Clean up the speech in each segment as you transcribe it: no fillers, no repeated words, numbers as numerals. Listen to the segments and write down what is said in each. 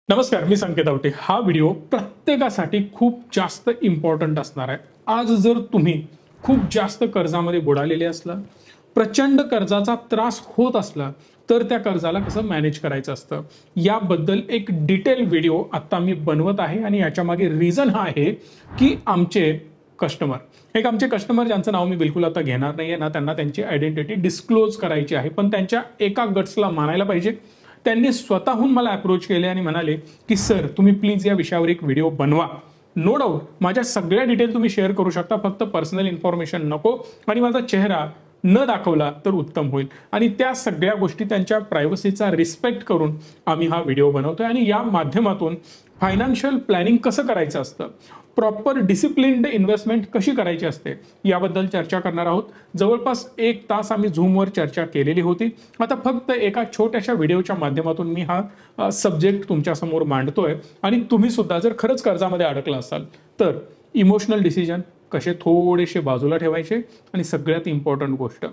नमस्कार, मी संकेत आवटे। हा व्हिडिओ प्रत्येकासाठी खूप जास्त इम्पॉर्टंट असणार आहे। आज जर तुम्ही खूप जास्त कर्जामध्ये बुडालेले असला, प्रचंड कर्जाचा त्रास होत असला, तर त्या कर्जाला कसं मॅनेज करायचं असतं याबद्दल एक डिटेल व्हिडिओ आता मी बनवत आहे। आणि याच्या मागे रिझन हा आहे की आमचे कस्टमर ज्यांचं नाव मी बिलकुल आता घेणार नाहीये ना, त्यांना त्यांची आयडेंटिटी डिस्क्लोज करायची आहे, पण त्यांच्या एका गट्सला मानायला पाहिजे। त्यांनी स्वतःहून मला अप्रोच केले आणि म्हणाले की सर, तुम्ही प्लीज या विषयावर एक व्हिडिओ बनवा। नो डाऊट माझ्या सगळ्या डिटेल तुम्ही शेअर करू शकता, फक्त पर्सनल इन्फॉर्मेशन नको आणि माझा चेहरा न दाखवला तर उत्तम होईल। आणि त्या सगळ्या गोष्टी त्यांच्या प्रायव्हसीचा रिस्पेक्ट करून आम्ही हा व्हिडिओ बनवतोय। आणि या माध्यमातून फायनान्शियल प्लॅनिंग कसं करायचं असतं, प्रॉपर डिसिप्लिन्ड इन्व्हेस्टमेंट कशी करायची असते याबद्दल चर्चा करणार आहोत। जवळपास 1 तास आम्ही झूमवर चर्चा केलेली होती। आता फक्त एका छोट्याशा व्हिडिओच्या माध्यमातून मी हा सब्जेक्ट तुमच्यासमोर मांडतोय। आणि तुम्ही सुद्धा जर खरंच कर्जामध्ये अडकला असाल तर इमोशनल डिसिजन कसे थोडेसे बाजूला ठेवायचे आणि सगळ्यात इम्पॉर्टंट गोष्ट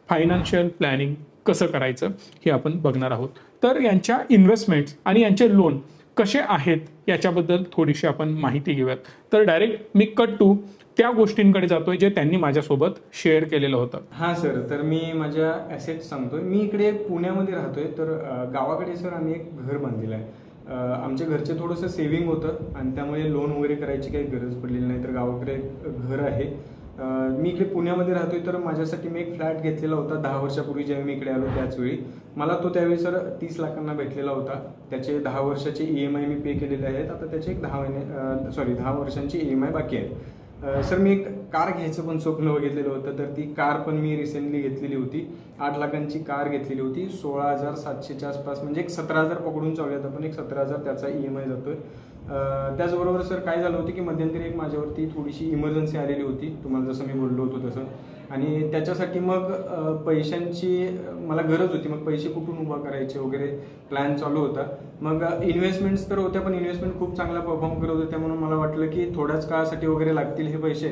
फायनान्शियल प्लॅनिंग कसं करायचं हे आपण बघणार आहोत। तर यांच्या इन्व्हेस्टमेंट्स आणि यांचे लोन कसे आहेत याच्याबद्दल थोडीशी आपण माहिती घेऊयात। तर डायरेक्ट मी कट टू त्या गोष्टींकडे जातोय जे त्यांनी माझ्यासोबत शेअर केलेलं होतं। हां सर, तर मी माझ्या ॲसेट्स सांगतोय। मी इकडे पुण्यामध्ये राहतोय, तर गावाकडे सर आम्ही एक घर बांधलेलं आहे। आमच्या घरचे थोडंसं सेव्हिंग होतं आणि त्यामुळे लोन वगैरे करायची काही गरज पडलेली नाही, तर गावाकडे एक घर आहे। मी इकडे पुण्यामध्ये राहतोय, तर माझ्यासाठी मी एक फ्लॅट घेतलेला होता 10 वर्षापूर्वी जेव्हा मी इकडे आलो त्याचवेळी। मला तो त्यावेळी सर 30 लाखांना भेटलेला होता। त्याचे 10 वर्षाचे EMI मी पे केलेले आहेत। आता त्याचे एक 10 वर्षांची EMI बाकी आहे। सर, मी एक कार घ्यायचं पण स्वप्न बघितलेलं होतं, तर ती कार पण मी रिसेंटली घेतलेली होती। 8 लाखांची कार घेतलेली होती, 16,700च्या आसपास, म्हणजे एक 17,000 पकडून चालूयात आपण, एक 17,000 त्याचा EMI जातोय। त्याचबरोबर सर काय झालं होतं की मध्यंतरी एक माझ्यावरती थोडीशी इमर्जन्सी आलेली होती, तुम्हाला जसं मी बोललो होतो तसं, आणि त्याच्यासाठी मग पैशांची मला गरज होती। मग पैसे कुठून उभा करायचे वगैरे प्लॅन चालू होता। मग इन्व्हेस्टमेंट्स तर होत्या, पण इन्व्हेस्टमेंट खूप चांगला परफॉर्म करत होत्या, म्हणून मला वाटलं की थोड्याच काळासाठी वगैरे लागतील हे पैसे।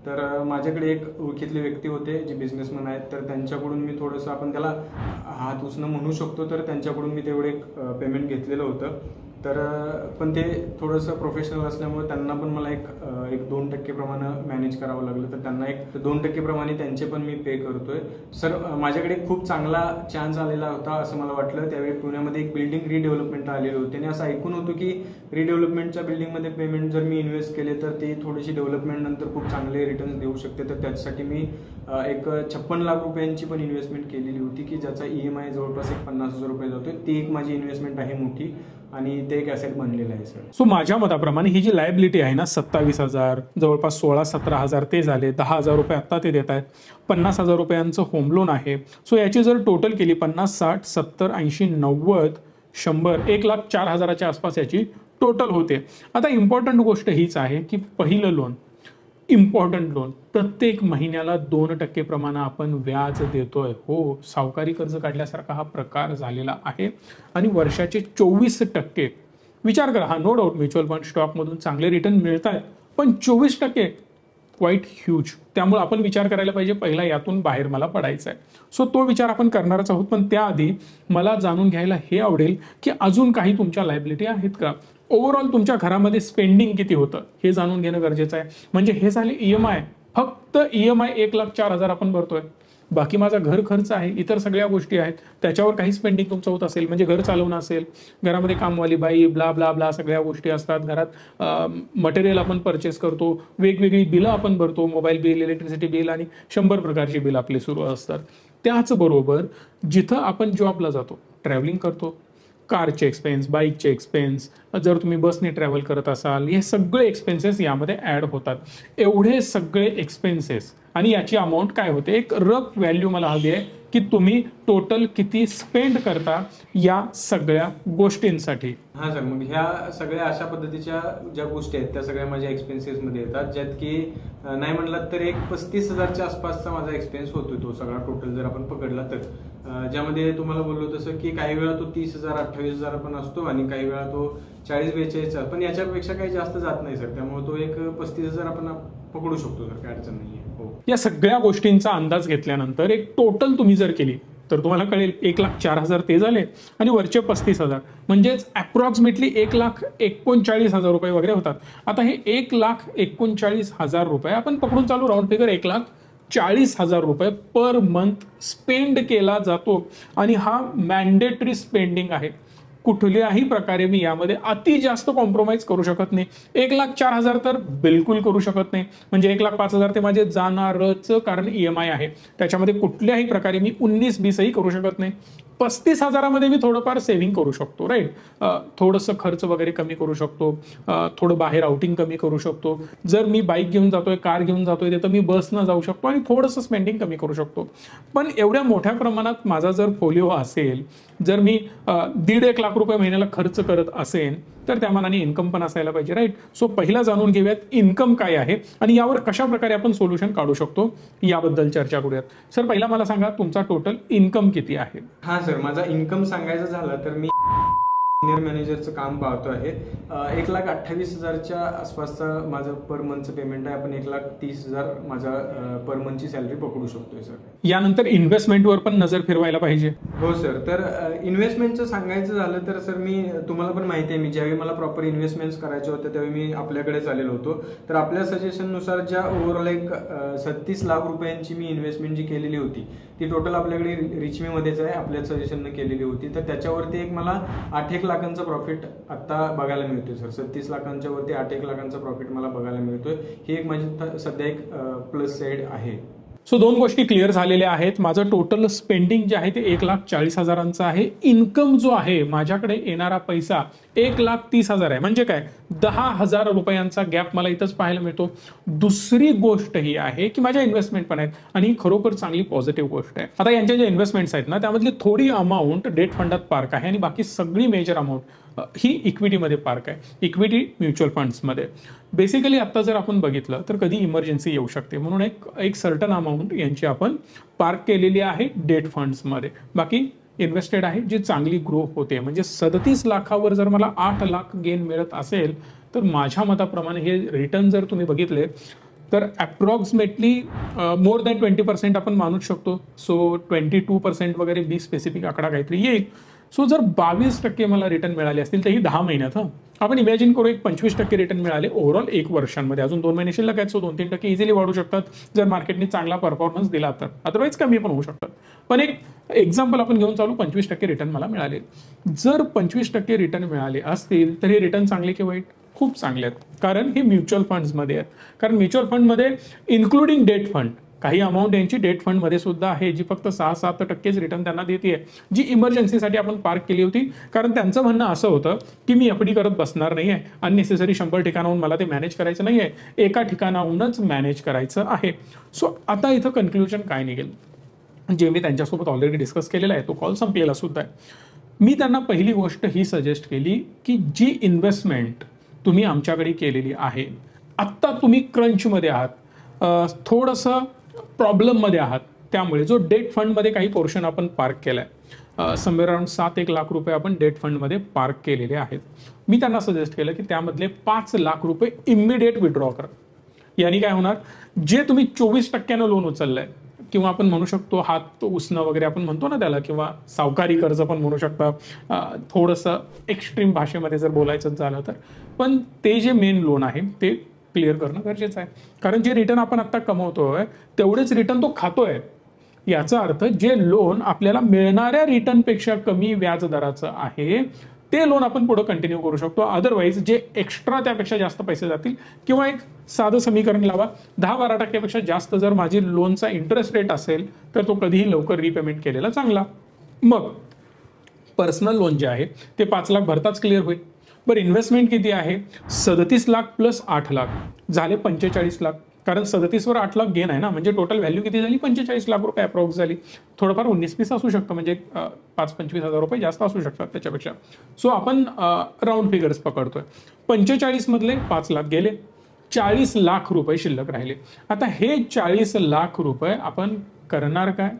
तर माझ्याकडे एक ओळखीतले व्यक्ती होते जे बिझनेसमॅन आहेत, तर त्यांच्याकडून मी थोडंसं, आपण त्याला हात उसणं म्हणू शकतो, तर त्यांच्याकडून मी तेवढे पेमेंट घेतलेलं होतं। तर पण ते थोडंसं प्रोफेशनल असल्यामुळे त्यांना पण मला एक 2% प्रमाणे मॅनेज करावं लागलं, तर त्यांना एक 2% प्रमाणे त्यांचे पण मी पे करतोय। सर, माझ्याकडे खूप चांगला चान्स आलेला होता असं मला वाटलं। त्यावेळी पुण्यामध्ये एक बिल्डिंग रिडेव्हलपमेंट आलेली होती आणि असं ऐकून होतं की रिडेव्हलपमेंटच्या बिल्डिंगमध्ये पेमेंट जर मी इन्व्हेस्ट केले तर ते थोडीशी डेव्हलपमेंट नंतर खूप चांगले रिटर्न्स देऊ शकते। तर त्यासाठी मी एक 56 लाख रुपयांची पण इन्व्हेस्टमेंट केलेली होती की ज्याचा EMI जवळपास एक 50,000 रुपये जातोय। ती एक माझी इन्व्हेस्टमेंट आहे मोठी, आणि ते एक ॲसेट बनलेलं आहे सर। सो माझ्या मताप्रमाणे ही जी लायबिलिटी आहे ना, 27,000 जवळपास 16-17,000 ते झाले, 10,000 रुपये आता ते देत आहेत, 50,000 रुपयांचं होम लोन आहे। सो याची जर टोटल केली 50, 60, 70, 80, 90, 100, 1,04,000च्या आसपास याची टोटल होते। आता इम्पॉर्टंट गोष्ट हीच आहे की पहिलं लोन, इम्पॉर्टंट लोन, प्रत्येक महिन्याला 2% प्रमाणे आपण व्याज देतोय। हो, सावकारी कर्ज काढल्यासारखा हा प्रकार झालेला आहे। आणि वर्षाचे 24%, विचार करा, हा नो डाऊट म्युच्युअल फंड स्टॉकमधून चांगले रिटर्न मिळत आहेत, पण 24% क्वाईट ह्यूज। त्यामुळे आपण विचार करायला पाहिजे, पहिला यातून बाहेर मला पडायचं आहे। सो तो विचार आपण करणारच आहोत, पण त्याआधी मला जाणून घ्यायला हे आवडेल की अजून काही तुमच्या लायबिलिटी आहेत का, ओव्हरऑल तुमच्या घरामध्ये स्पेंडिंग किती होतं हे जाणून घेणं गरजेचं आहे। म्हणजे हे झाले EMI, फक्त EMI 1,04,000 आपण भरतोय, बाकी माझा घर खर्च आहे, इतर सगळ्या गोष्टी आहेत, त्याच्यावर काही स्पेंडिंग तुमचं होत असेल, म्हणजे घर चालवणं असेल, घरामध्ये कामवाली बाई, ब्ला ब्ला ब्ला सगळ्या गोष्टी असतात, घरात मटेरियल आपण परचेस करतो, वेगवेगळी बिलं आपण भरतो, मोबाईल बिल, इलेक्ट्रिसिटी बिल आणि 100 प्रकारची बिल आपली सुरू असतात। त्याचबरोबर जिथं आपण जॉबला जातो, ट्रॅव्हलिंग करतो, कारचे एक्सपेन्स, बाईकचे एक्सपेन्स, जर तुम्ही बसने ट्रॅव्हल करत असाल, हे सगळे एक्सपेन्सेस यामध्ये ॲड होतात। एवढे सगळे एक्सपेन्सेस आणि याची अमाऊंट काय होते, एक रफ व्हॅल्यू मला हवी आहे की तुम्ही टोटल किती स्पेंड करता या सगळ्या गोष्टींसाठी। हां सर, मग ह्या सगळ्या अशा पद्धतीच्या ज्या गोष्टी आहेत त्या सगळ्या माझ्या एक्सपेन्सेसमध्ये येतात, ज्यात की नाही म्हणलात तर एक 35,000च्या आसपासचा माझा एक्सपेन्स होतो तो सगळा टोटल जर आपण पकडला तर। ज्यामध्ये तुम्हाला बोललो तसं की काही वेळा तो 30,000, 28,000 पण असतो आणि काही वेळा तो 40-42, पण याच्यापेक्षा काही जास्त जात नाही सर। त्यामुळे तो एक 35,000 आपण पकडू शकतो सर, काय अडचण नाही आहे। हो, या सगळ्या गोष्टींचा अंदाज घेतल्यानंतर एक टोटल तुम्ही जर केली तर तुम्हाला कळेल 1,04,000 ते झाले आणि वरचे 35,000 म्हणजेच अप्रॉक्सिमेटली 1,39,000 रुपये वगैरे होतात. आता हे 1,39,000 रुपये आपण पकडून चालू, राऊंड फिगर 1,40,000 रुपये पर मंथ स्पेंड केला जातो आणि हा मॅन्डेटरी स्पेंडिंग आहे. कुठल्याही प्रकारे मी यामध्ये अति जास्त कॉम्प्रोमाइज करू शकत नाही. 1,04,000 तर बिलकुल करू शकत नाही, म्हणजे 1,05,000 ते माझे जाणारच, कारण EMI आहे. त्याच्यामध्ये कुठल्याही प्रकारे मी 19-20ही करू शकत नाही. 35,000मध्ये मी थोडंफार सेव्हिंग करू शकतो, राईट. थोडंसं खर्च वगैरे कमी करू शकतो, थोडं बाहेर आउटिंग कमी करू शकतो. जर मी बाईक घेऊन जातोय, कार घेऊन जातोय, तर मी बसनं जाऊ शकतो आणि थोडंसं स्पेंडिंग कमी करू शकतो. पण एवढ्या मोठ्या प्रमाणात माझा जर फोलिओ असेल, जर मी 1.5 लाख रुपये महिन्याला खर्च करत असेल, तर त्या मानाने इन्कम पण असायला पाहिजे, राईट. सो पहिला जाणून घेऊयात इन्कम काय आहे आणि यावर कशा प्रकारे आपण सोल्युशन काढू शकतो याबद्दल चर्चा करूयात. सर, पहिला मला सांगा तुमचा टोटल इन्कम किती आहे? हा सर, माझा इन्कम सांगायचं झालं तर मी सिनियर मॅनेजरचं काम पाहतो आहे. 1,28,000च्या आसपासचं माझं पर मंथचं पेमेंट आहे. आपण 1,30,000 माझा पर मंथची सॅलरी पकडू शकतोय सर. यानंतर इन्व्हेस्टमेंटवर पण नजर फिरवायला पाहिजे. हो सर, तर इन्व्हेस्टमेंटचं सांगायचं झालं तर सर, मी तुम्हाला पण माहिती आहे, मी ज्यावेळी मला प्रॉपर इन्व्हेस्टमेंट्स करायचे होते त्यावेळी मी आपल्याकडेच आलेलो होतो. तर आपल्या सजेशननुसार ज्या ओव्हरऑल 36 लाख रुपयांची मी इन्व्हेस्टमेंट जी केलेली होती ती टोटल आपल्याकडे रिचमीमध्येच आहे, आपल्या सजेशननं केलेली होती. तर त्याच्यावरती एक मला 8-1 लाखांचा प्रॉफिट आता बघायला मिळतोय सर. 36 लाखांच्या वरती 8-1 लाखांचा प्रॉफिट मला बघायला मिळतोय. ही एक माझी सध्या एक प्लस साईड आहे. सो 2 गोष्टी क्लिअर झालेल्या आहेत. माझं टोटल स्पेंडिंग जे आहे ते 1,40,000 आहे. इन्कम जो आहे, माझ्याकडे येणारा पैसा 1,30,000 आहे. म्हणजे काय, 10,000 रुपयांचा गॅप मला इथंच पाहायला मिळतो. दुसरी गोष्ट ही आहे की माझ्या इन्व्हेस्टमेंट पण आहेत आणि ही खरोखर चांगली पॉझिटिव्ह गोष्ट आहे. आता यांच्या ज्या इन्व्हेस्टमेंट्स आहेत ना, त्यामधली थोडी अमाऊंट डेट फंडात पार्क आहे आणि बाकी सगळी मेजर अमाऊंट ही इक्विटीमध्ये पार्क आहे, इक्विटी म्युच्युअल फंड्समध्ये. बेसिकली आता जर आपण बघितलं तर कधी इमर्जन्सी येऊ शकते, म्हणून एक सर्टन अमाऊंट यांची आपण पार्क केलेली आहे डेट फंड्समध्ये. बाकी इन्व्हेस्टेड आहे जी चांगली ग्रो होते. म्हणजे 37 लाखावर जर मला 8 लाख गेन मिळत असेल तर माझ्या मताप्रमाणे हे रिटर्न जर तुम्ही बघितले तर अप्रॉक्सिमेटली मोर दॅन 20% आपण मानूच शकतो. सो 22% वगैरे बी स्पेसिफिक आकडा काहीतरी येईल. सो जर 22% मला रिटर्न मिळाले असतील तर ही 10 महिन्यात, आपण इमॅजिन करू एक 25% रिटर्न मिळाले ओव्हरऑल 1 वर्षांमध्ये. अजून 2 महिने शिल्लक आहेत, सो 2-3% इझिली वाढू शकतात जर मार्केटने चांगला परफॉर्मन्स दिला तर. अदरवाईज कमी पण होऊ शकतात. पण एक एक्झाम्पल आपण घेऊन चालू, 25% रिटर्न मला मिळाले. जर 25% रिटर्न मिळाले असतील तर हे रिटर्न चांगले की वाईट? खूप चांगले आहेत, कारण हे म्युच्युअल फंड्समध्ये आहेत. कारण म्युच्युअल फंडमध्ये इन्क्लुडिंग डेट फंड काही अमाऊंट यांची डेट फंडमध्ये सुद्धा आहे, जी फक्त 6-7% रिटर्न त्यांना देते, जी इमर्जन्सीसाठी आपण पार्क केली होती. कारण त्यांचं म्हणणं असं होतं की मी एफडी करत बसणार नाही आहे, अननेसेसरी 100 ठिकाणाहून मला ते मॅनेज करायचं नाही आहे, एका ठिकाणाहूनच मॅनेज करायचं आहे. सो आता इथं कन्क्ल्युजन काय निघेल, जे मी त्यांच्यासोबत ऑलरेडी डिस्कस केलेला आहे, तो कॉल संपलेला सुद्धा आहे. मी त्यांना पहिली गोष्ट ही सजेस्ट केली की जी इन्व्हेस्टमेंट तुम्ही आमच्याकडे केलेली आहे, आत्ता तुम्ही क्रंचमध्ये आहात, थोडंसं प्रॉब्लेममध्ये आहात, त्यामुळे जो डेट फंडमध्ये काही पोर्शन आपण पार्क केला आहे, समवेअर अराउंड 7-1 लाख रुपये आपण डेट फंडमध्ये पार्क केलेले आहेत. मी त्यांना सजेस्ट केलं की त्यामधले 5 लाख रुपये इमिडिएट विड्रॉ करा. यानी काय होणार, जे तुम्ही 24% लोन उचललंय, किंवा आपण म्हणू शकतो हात उसणं वगैरे आपण म्हणतो ना त्याला, किंवा सावकारी कर्ज पण म्हणू शकता, थोडंसं एक्स्ट्रीम भाषेमध्ये जर बोलायचं झालं तर. पण ते जे मेन लोन आहे ते क्लिअर करणं गरजेचं आहे. कारण जे रिटर्न आपण आत्ता कमवतोय तेवढेच रिटर्न तो खातोय. याचा अर्थ जे लोन आपल्याला मिळणाऱ्या रिटर्नपेक्षा कमी व्याज दराचं आहे ते लोन आपण पुढे कंटिन्यू करू शकतो. अदरवाईज जे एक्स्ट्रा त्यापेक्षा जास्त पैसे जातील, किंवा एक साधं समीकरण लावा, 10-12% जास्त जर माझी लोनचा इंटरेस्ट रेट असेल तर तो कधीही लवकर रिपेमेंट केलेला चांगला. मग पर्सनल लोन जे आहे ते 5 लाख भरताच क्लिअर होईल. बरं, इन्व्हेस्टमेंट किती आहे? 37 लाख प्लस 8 लाख झाले 45 लाख. कारण 37वर 8 लाख गेन आहे ना, म्हणजे टोटल व्हॅल्यू किती झाली? 45 लाख रुपये अप्रॉक्स झाली. थोडंफार 19-20 असू शकतं, म्हणजे 5-25 हजार रुपये जास्त असू शकतात त्याच्यापेक्षा. सो आपण राऊंड फिगर्स पकडतोय. 45 मधले 5 लाख गेले, 40 लाख रुपये शिल्लक राहिले. आता हे 40 लाख रुपये आपण करणार काय?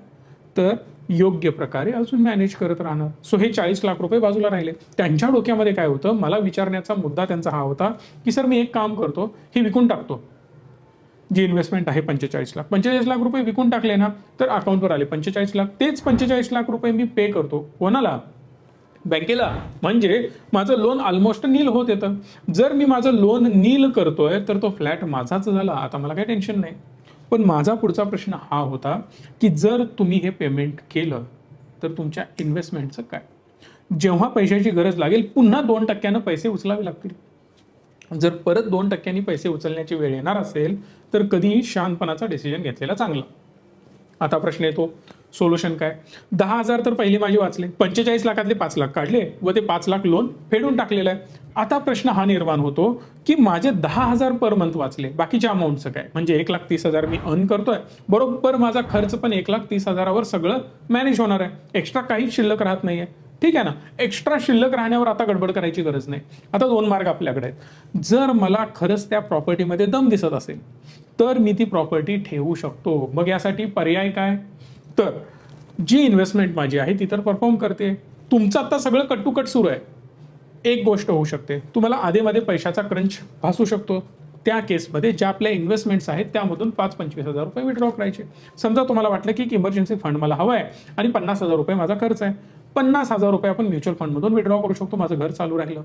तर योग्य प्रकारे अजून मॅनेज करत राहणार. सो हे 40 लाख रुपये बाजूला राहिले. त्यांच्या डोक्यामध्ये काय होतं, मला विचारण्याचा मुद्दा त्यांचा हा होता की सर मी एक काम करतो, हे विकून टाकतो, जी इन्व्हेस्टमेंट आहे 45 लाख, 45 लाख रुपये विकून टाकले ना तर अकाउंटवर आले 45 लाख. तेच 45 लाख रुपये मी पे करतो कोणाला? बँकेला. म्हणजे माझं लोन ऑलमोस्ट नील होत येतं. जर मी माझं लोन नील करतोय तर तो फ्लॅट माझाच झाला, आता मला काही टेन्शन नाही. पण माझा पुढचा प्रश्न हा होता की जर तुम्ही हे पेमेंट केलं तर तुमच्या इन्व्हेस्टमेंटचं काय? जेव्हा पैशाची गरज लागेल पुन्हा 2% पैसे उचलावे लागतील. जर परत 2% पैसे उचलण्याची वेळ येणार असेल तर कधीही शांतपणाचा डिसिजन घेतलेला चांगला. आता प्रश्न येतो सोल्युशन काय? 10,000 तर पहिले माझे वाचले, 45 लाखातले 5 लाख काढले व ते 5 लाख लोन फेडून टाकलेलं आहे. आता प्रश्न हा निर्माण होतो की माझे 10,000 पर मंथ वाचले, बाकीच्या अमाऊंटचं काय? म्हणजे 1,30,000 मी अर्न करतोय, बरोबर माझा खर्च पण 1,30,000वर सगळं मॅनेज होणार आहे. एक्स्ट्रा काहीच शिल्लक राहत नाहीये. ठीक आहे ना? एक्स्ट्रा शिल्लक राहण्यावर आता गडबड करायची गरज नाही. आता 2 मार्ग आपल्याकडे आहेत. जर मला खरंच त्या प्रॉपर्टीमध्ये दम दिसत असेल तर मी ती प्रॉपर्टी ठेवू शकतो. मग यासाठी पर्याय काय? तर जी इन्व्हेस्टमेंट माझी आहे ती तर परफॉर्म करते. तुमचं आता सगळं कट टू कट सुरू आहे. एक गोष्ट होऊ शकते, तुम्हाला आधेमध्ये पैशाचा क्रंच भासू शकतो. त्या केसमध्ये ज्या आपल्या इन्व्हेस्टमेंट्स आहेत त्यामधून 5-25 हजार रुपये विड्रॉ करायचे. समजा तुम्हाला वाटलं की इमर्जन्सी फंड मला हवा आहे आणि 50,000 रुपये माझा खर्च आहे, 50,000 रुपये आपण म्युच्युअल फंडमधून विड्रॉ करू शकतो, माझं घर चालू राहिलं.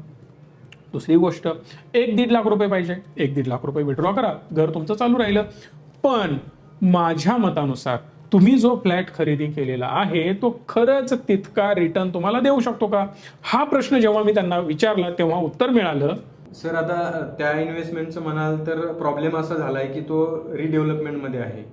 दुसरी गोष्ट, 1-1.5 लाख रुपये पाहिजे, 1-1.5 लाख रुपये विड्रॉ करा, घर तुमचं चालू राहिलं. पण माझ्या मतानुसार तुम्ही जो फ्लॅट खरेदी केलेला आहे तो खरंच तितका रिटर्न तुम्हाला देऊ शकतो का? हा प्रश्न जेव्हा मी त्यांना विचारला तेव्हा उत्तर मिळालं, सर आता त्या इन्व्हेस्टमेंटचं म्हणाल तर प्रॉब्लेम असा झालाय की तो रिडेव्हलपमेंटमध्ये आहे.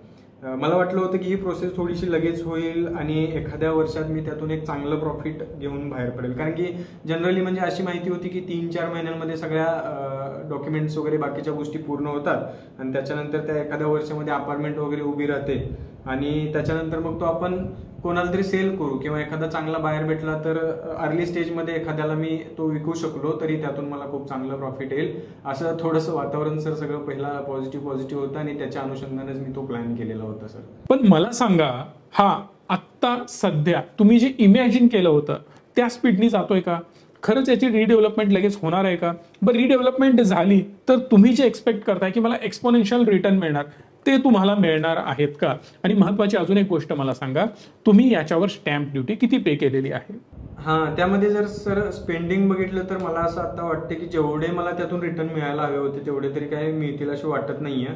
मला वाटलं होतं की ही प्रोसेस थोडीशी लगेच होईल आणि एखाद्या वर्षात मी त्यातून एक चांगलं प्रॉफिट घेऊन बाहेर पडेल. कारण की जनरली म्हणजे अशी माहिती होती की 3-4 महिन्यांमध्ये सगळ्या डॉक्युमेंट्स वगैरे बाकीच्या गोष्टी पूर्ण होतात आणि त्याच्यानंतर त्या एखाद्या वर्षामध्ये अपार्टमेंट वगैरे उभी राहते आणि त्याच्यानंतर मग तो आपण कोणाला तरी सेल करू किंवा एखादा चांगला बाहेर भेटला तर अर्ली स्टेजमध्ये एखाद्याला मी तो विकू शकलो तरी त्यातून मला खूप चांगलं प्रॉफिट येईल, असं थोडंसं वातावरण सर सगळं पहिला पॉझिटिव्ह होतं आणि त्याच्या अनुषंगानेच मी तो प्लॅन केलेला होता सर. पण मला सांगा, हा आत्ता सध्या तुम्ही जे इमॅजिन केलं होतं त्या स्पीडनी जातोय का? खरंच याची रिडेव्हलपमेंट लगेच होणार आहे का? बरं, रिडेव्हलपमेंट झाली तर तुम्ही जे एक्सपेक्ट करताय की मला एक्सपोनेन्शियल रिटर्न मिळणार ते तुम्हाला मिळणार आहेत का? आणि महत्वाची अजून एक गोष्ट मला सांगा, तुम्ही याच्यावर स्टॅम्प ड्युटी किती पे केलेली आहे? हां, त्यामध्ये जर सर स्पेंडिंग बघितलं तर मला असं आता वाटतं की जेवढे मला त्यातून रिटर्न मिळायला हवे होते तेवढे तरी काही मिळतील असे वाटत नाहीये.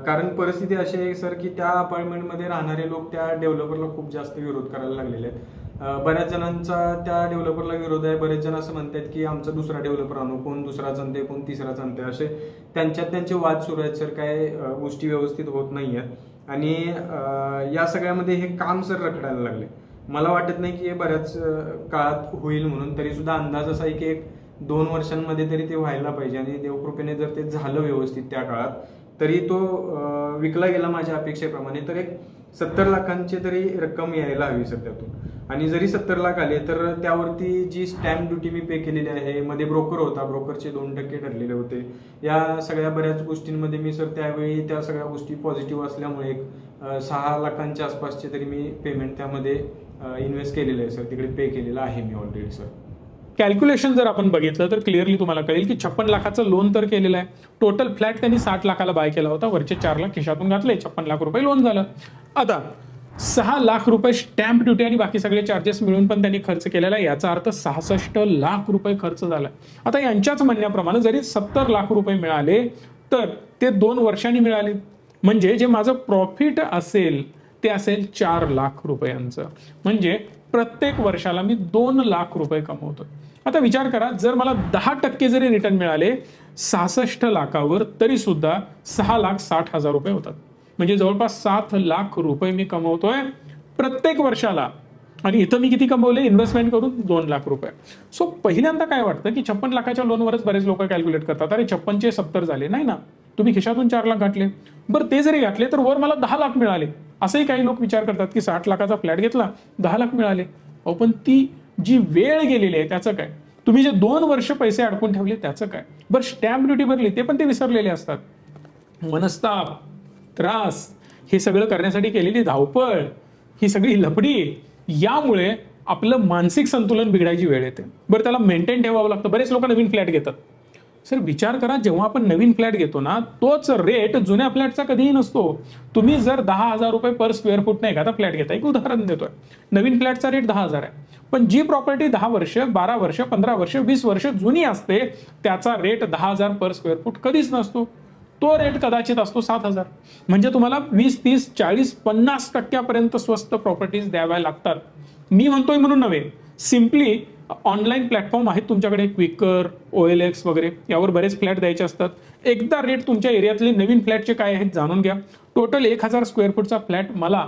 कारण परिस्थिती अशी आहे सर की त्या अपार्टमेंटमध्ये राहणारे लोक त्या डेव्हलपरला खूप जास्त विरोध करायला लागलेले आहेत. बऱ्याच जणांचा त्या डेव्हलपरला विरोध आहे. बरेच जण असं म्हणतात की आमचा दुसरा डेव्हलपर आणू, कोण दुसरा आणते कोण तिसरा आणते, असे त्यांच्यात त्यांचे वाद सुरू आहेत सर. काय गोष्टी व्यवस्थित होत नाही आहेत आणि या सगळ्यामध्ये हे काम सर रखडायला लागले. मला वाटत नाही की हे बऱ्याच काळात होईल म्हणून, तरी सुद्धा अंदाज असा आहे की 1-2 वर्षांमध्ये तरी ते व्हायला पाहिजे आणि देवकृपेने जर ते झालं व्यवस्थित त्या काळात तरी तो विकला गेला माझ्या अपेक्षेप्रमाणे तर एक 70 लाखांची तरी रक्कम यायला हवी सर त्यातून. आणि जरी 70 लाख आले तर त्यावरती जी स्टॅम्प ड्युटी मी पे केलेली आहे, मध्ये ब्रोकर होता, ब्रोकरचे 2% ठरलेले होते, या सगळ्या बऱ्याच गोष्टींमध्ये मी सर त्यावेळी त्या सगळ्या गोष्टी पॉझिटिव्ह असल्यामुळे 6 लाखांच्या आसपासचे तरी मी पेमेंट त्यामध्ये इन्व्हेस्ट केलेलं आहे सर, तिकडे पे केलेलं आहे मी ऑलरेडी सर. कॅल्क्युलेशन जर आपण बघितलं तर क्लिअरली तुम्हाला कळेल की 56 लाखाचं लोन तर केलेलं आहे. टोटल फ्लॅट त्यांनी 60 लाखाला बाय केला होता, वरचे 4 लाख खिशातून घातले, 56 लाख रुपये लोन झालं. आता 6 लाख रुपये स्टॅम्प ड्युटी आणि बाकी सगळे चार्जेस मिळून पण त्यांनी खर्च केलेला आहे, याचा अर्थ 66 लाख रुपये खर्च झाला. आता यांच्याच म्हणण्याप्रमाणे जरी 70 लाख रुपये मिळाले तर ते 2 वर्षांनी मिळाले, म्हणजे जे माझं प्रॉफिट असेल ते असेल 4 लाख रुपयांचं. म्हणजे प्रत्येक वर्षाला मी 2 लाख रुपये कमवतोय. आता विचार करा, जर मला 10% जरी रिटर्न मिळाले 66 लाखावर तरी सुद्धा 6,60,000 रुपये होतात. म्हणजे जवळपास 7 लाख रुपये मी कमवतोय प्रत्येक वर्षाला. आणि इथं मी किती कमवले इन्व्हेस्टमेंट करून? 2 लाख रुपये. सो पहिल्यांदा काय वाटतं की 56 लाखाच्या लोनवरच बरेच लोक कॅल्क्युलेट करतात, अरे 56चे 70 झाले. नाही ना, तुम्ही खिशातून 4 लाख घातले. बरं, ते जरी घातले तर वर मला 10 लाख मिळाले. असंही काही लोक विचार करतात की 60 लाखाचा फ्लॅट घेतला 10 लाख मिळाले. अहो पण ती जी वेळ गेलेली आहे त्याचं काय? तुम्ही जे 2 वर्ष पैसे अडकून ठेवले त्याचं काय? बरं, स्टॅम्प ड्युटी भरली ते पण ते विसरलेले असतात. मनस्ताप, त्रास, हे सगळं करण्यासाठी केलेली धावपळ, ही सगळी लफडी, यामुळे आपलं मानसिक संतुलन बिघडायची वेळ येते. बरं, त्याला मेंटेन ठेवावं लागतं. बरेच लोक नवीन फ्लॅट घेतात, सर विचार करा, जेव्हा आपण नवीन फ्लॅट घेतो ना, तोच रेट जुन्या फ्लॅटचा कधीही नसतो. तुम्ही जर 10,000 रुपये पर स्क्वेअर फूट नाही एखादा फ्लॅट घेता, एक उदाहरण देतोय, नवीन फ्लॅटचा रेट 10,000 आहे, पण जी प्रॉपर्टी 10 वर्ष 12 वर्ष 15 वर्ष 20 वर्ष जुनी असते त्याचा रेट 10,000 पर स्क्वेअर फूट कधीच नसतो. तो रेट कदाचित असतो 7,000. म्हणजे तुम्हाला 20 30 40 50% स्वस्त प्रॉपर्टीज द्याव्या लागतात. मी म्हणतोय म्हणून नव्हे, सिम्पली ऑनलाईन प्लॅटफॉर्म आहेत तुमच्याकडे, क्विकर, OLX वगैरे, यावर बरेच फ्लॅट द्यायचे असतात. एकदा रेट तुमच्या एरियातले नवीन फ्लॅटचे काय आहेत जाणून घ्या. टोटल 1,000 स्क्वेअर फूटचा फ्लॅट मला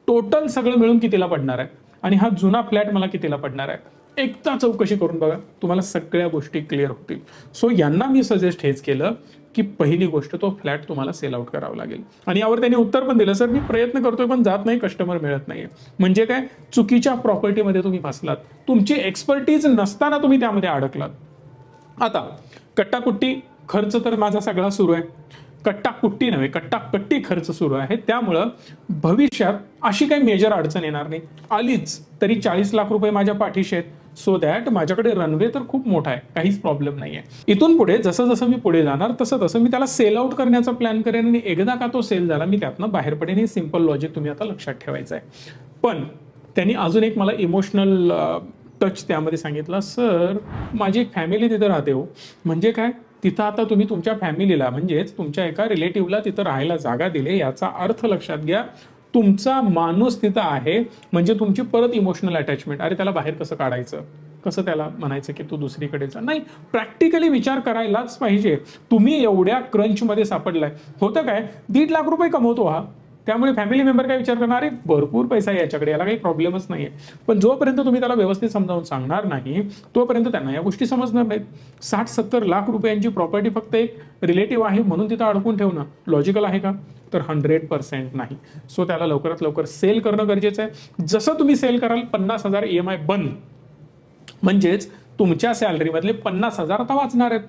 टोटल सगळं मिळून कितीला पडणार आहे आणि हा जुना फ्लॅट मला कितीला पडणार आहे, एकदा चौकशी करून बघा, तुम्हाला सगळ्या गोष्टी क्लिअर होतील. सो यांना मी सजेस्ट हेच केलं की पहिली गोष्ट तो फ्लॅट तुम्हाला सेल आउट करावा लागेल. आणि यावर त्यांनी उत्तर पण दिलं, सर मी प्रयत्न करतोय पण जात नाही, कस्टमर मिळत नाहीये. म्हणजे काय, चुकीच्या प्रॉपर्टीमध्ये तुम्ही फसलात, तुमची एक्सपर्टीज नसताना तुम्ही त्यामध्ये अडकलात. आता कट्टाकुट्टी खर्च तर माझा सगळा सुरू आहे, कट्टाकुट्टी नव्हे कट्टाकट्टी खर्च सुरू आहे. त्यामुळं भविष्यात अशी काही मेजर अडचण येणार नाही. आलीच तरी 40 लाख रुपये माझ्या पाठीशी आहेत, सो दॅट माझ्याकडे रनवे तर खूप मोठा आहे, काहीच प्रॉब्लेम नाहीये. इथून पुढे जसं जसं मी पुढे जाणार तसं तसं मी त्याला सेल आउट करण्याचा प्लॅन करेन आणि एकदा का तो सेल झाला मी त्यातनं बाहेर पडेन. हे सिंपल लॉजिक तुम्ही आता लक्षात ठेवायचं आहे. पण त्यांनी अजून एक मला इमोशनल टच त्यामध्ये सांगितलं, सर माझी एक फॅमिली तिथं राहते हो. म्हणजे काय, तिथं आता तुम्ही तुमच्या फॅमिलीला म्हणजेच तुमच्या एका रिलेटिव्हला तिथं राहायला जागा दिली, याचा अर्थ लक्षात घ्या, तुमचा माणूस तिथं आहे म्हणजे तुमची परत इमोशनल अटॅचमेंट. अरे त्याला बाहेर कसं काढायचं, कसं त्याला म्हणायचं की तू दुसरीकडे जा, नाही, प्रॅक्टिकली विचार करायलाच पाहिजे. तुम्ही एवढ्या क्रंचमध्ये सापडलाय, होतं काय, 1.5 लाख रुपये कमवतो हा, त्यामुळे फॅमिली मेंबर काय विचार करणार, अरे भरपूर पैसा आहे याच्याकडे, याला काही प्रॉब्लेमच नाहीये. पण जोपर्यंत तुम्ही त्याला व्यवस्थित समजावून सांगणार नाही तोपर्यंत त्यांना या गोष्टी समजणार नाहीत. 60-70 लाख रुपयांची प्रॉपर्टी फक्त एक रिलेटिव्ह आहे म्हणून तिथं अडकून ठेवणं लॉजिकल आहे का, तर 100% नाही. सो त्याला लवकरात लवकर सेल करणं गरजेचं आहे. जसं तुम्ही सेल कराल 50,000 EMI बंद, म्हणजेच तुमच्या सॅलरीमधले 50,000 आता वाचणार आहेत,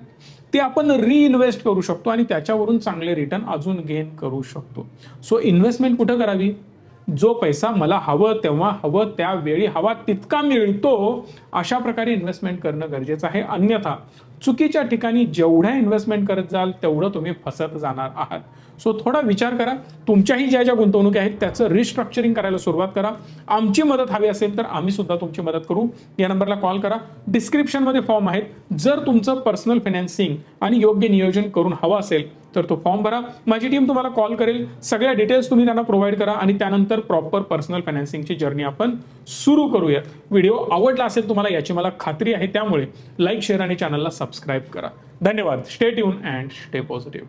ते आपण रिइन्व्हेस्ट करू शकतो आणि त्याच्यावरून चांगले रिटर्न अजून गेन करू शकतो. सो इन्व्हेस्टमेंट कुठं करावी, जो पैसा मला हवं तेव्हा हवं त्यावेळी हवा तितका मिळतो अशा प्रकारे इन्व्हेस्टमेंट करणं गरजेचं आहे. अन्यथा चुकीच्या ठिकाणी जेवढ्या इन्व्हेस्टमेंट करत जाल तेवढं तुम्ही फसत जाणार आहात. सो थोडा विचार करा, तुमच्याही ज्या ज्या गुंतवणुकी आहेत त्याचं रिस्ट्रक्चरिंग करायला सुरुवात करा. आमची मदत हवी असेल तर आम्ही सुद्धा तुमची मदत करू. या नंबरला कॉल करा, डिस्क्रिप्शनमध्ये फॉर्म आहेत. जर तुमचं पर्सनल फायनान्सिंग आणि योग्य नियोजन करून हवं असेल तर तो फॉर्म भरा, माझी टीम तुम्हाला कॉल करेल, सगळ्या डिटेल्स तुम्ही त्यांना प्रोव्हाइड करा आणि त्यानंतर प्रॉपर पर्सनल फायनान्सिंगची जर्नी आपण सुरू करूया. व्हिडिओ आवडला असेल तुम्हाला याची मला खात्री आहे, त्यामुळे लाईक शेअर आणि चॅनलला सबस्क्राईब करा. धन्यवाद. Stay tune and stay positive.